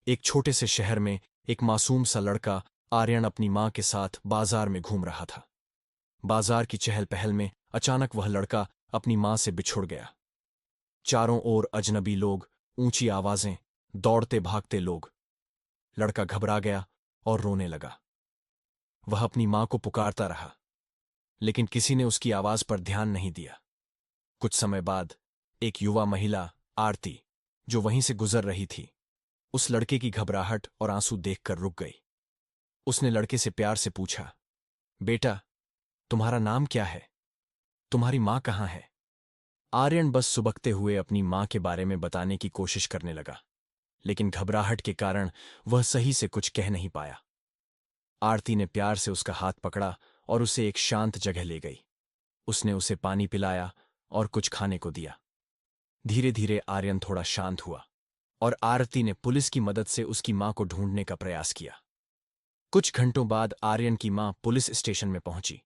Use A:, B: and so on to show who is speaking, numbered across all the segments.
A: एक छोटे से शहर में एक मासूम सा लड़का आर्यन अपनी माँ के साथ बाजार में घूम रहा था। बाजार की चहल पहल में अचानक वह लड़का अपनी माँ से बिछुड़ गया। चारों ओर अजनबी लोग, ऊंची आवाजें, दौड़ते भागते लोग। लड़का घबरा गया और रोने लगा। वह अपनी माँ को पुकारता रहा, लेकिन किसी ने उसकी आवाज पर ध्यान नहीं दिया। कुछ समय बाद एक युवा महिला, आरती, जो वहीं से गुजर रही थी, उस लड़के की घबराहट और आंसू देखकर रुक गई। उसने लड़के से प्यार से पूछा, बेटा, तुम्हारा नाम क्या है? तुम्हारी माँ कहाँ है? आर्यन बस सुबकते हुए अपनी माँ के बारे में बताने की कोशिश करने लगा, लेकिन घबराहट के कारण वह सही से कुछ कह नहीं पाया। आरती ने प्यार से उसका हाथ पकड़ा और उसे एक शांत जगह ले गई। उसने उसे पानी पिलाया और कुछ खाने को दिया। धीरे धीरे आर्यन थोड़ा शांत हुआ और आरती ने पुलिस की मदद से उसकी माँ को ढूंढने का प्रयास किया। कुछ घंटों बाद आर्यन की माँ पुलिस स्टेशन में पहुंची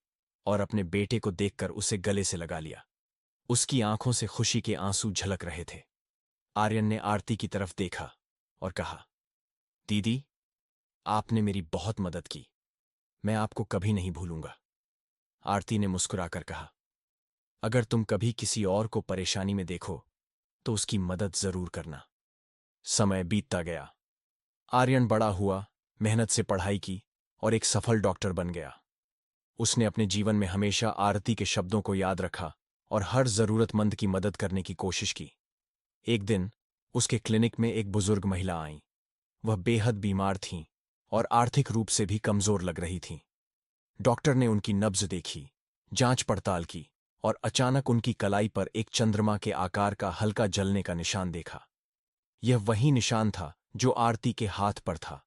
A: और अपने बेटे को देखकर उसे गले से लगा लिया। उसकी आंखों से खुशी के आंसू झलक रहे थे। आर्यन ने आरती की तरफ देखा और कहा, दीदी, आपने मेरी बहुत मदद की। मैं आपको कभी नहीं भूलूंगा। आरती ने मुस्कुराकर कहा, अगर तुम कभी किसी और को परेशानी में देखो तो उसकी मदद जरूर करना। समय बीतता गया। आर्यन बड़ा हुआ, मेहनत से पढ़ाई की और एक सफल डॉक्टर बन गया। उसने अपने जीवन में हमेशा आरती के शब्दों को याद रखा और हर जरूरतमंद की मदद करने की कोशिश की। एक दिन उसके क्लिनिक में एक बुजुर्ग महिला आईं। वह बेहद बीमार थीं और आर्थिक रूप से भी कमजोर लग रही थीं। डॉक्टर ने उनकी नब्ज देखी, जांच पड़ताल की और अचानक उनकी कलाई पर एक चंद्रमा के आकार का हल्का जलने का निशान देखा। यह वही निशान था जो आरती के हाथ पर था,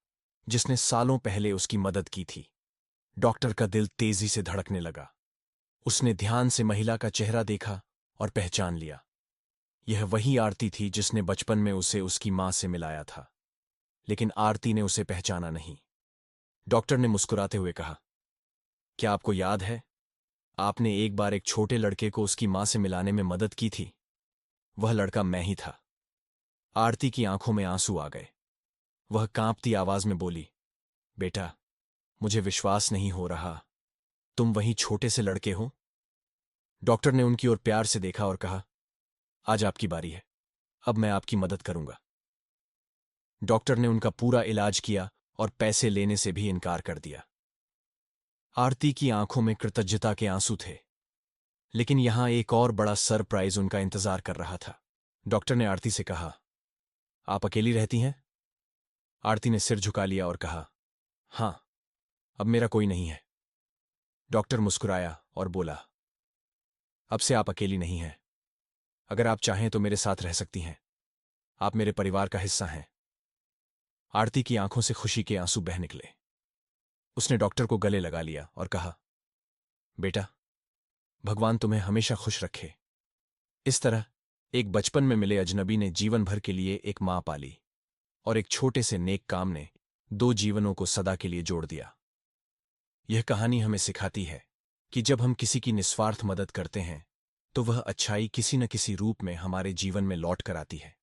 A: जिसने सालों पहले उसकी मदद की थी। डॉक्टर का दिल तेजी से धड़कने लगा। उसने ध्यान से महिला का चेहरा देखा और पहचान लिया। यह वही आरती थी जिसने बचपन में उसे उसकी मां से मिलाया था। लेकिन आरती ने उसे पहचाना नहीं। डॉक्टर ने मुस्कुराते हुए कहा, क्या आपको याद है, आपने एक बार एक छोटे लड़के को उसकी मां से मिलाने में मदद की थी? वह लड़का मैं ही था। आरती की आंखों में आंसू आ गए। वह कांपती आवाज में बोली, बेटा, मुझे विश्वास नहीं हो रहा, तुम वही छोटे से लड़के हो? डॉक्टर ने उनकी ओर प्यार से देखा और कहा, आज आपकी बारी है, अब मैं आपकी मदद करूंगा। डॉक्टर ने उनका पूरा इलाज किया और पैसे लेने से भी इनकार कर दिया। आरती की आंखों में कृतज्ञता के आंसू थे, लेकिन यहां एक और बड़ा सरप्राइज उनका इंतजार कर रहा था। डॉक्टर ने आरती से कहा, आप अकेली रहती हैं? आरती ने सिर झुका लिया और कहा, हां, अब मेरा कोई नहीं है। डॉक्टर मुस्कुराया और बोला, अब से आप अकेली नहीं हैं। अगर आप चाहें तो मेरे साथ रह सकती हैं। आप मेरे परिवार का हिस्सा हैं। आरती की आंखों से खुशी के आंसू बह निकले। उसने डॉक्टर को गले लगा लिया और कहा, बेटा, भगवान तुम्हें हमेशा खुश रखे। इस तरह एक बचपन में मिले अजनबी ने जीवन भर के लिए एक मां पाली और एक छोटे से नेक काम ने दो जीवनों को सदा के लिए जोड़ दिया। यह कहानी हमें सिखाती है कि जब हम किसी की निस्वार्थ मदद करते हैं तो वह अच्छाई किसी न किसी रूप में हमारे जीवन में लौट कर आती है।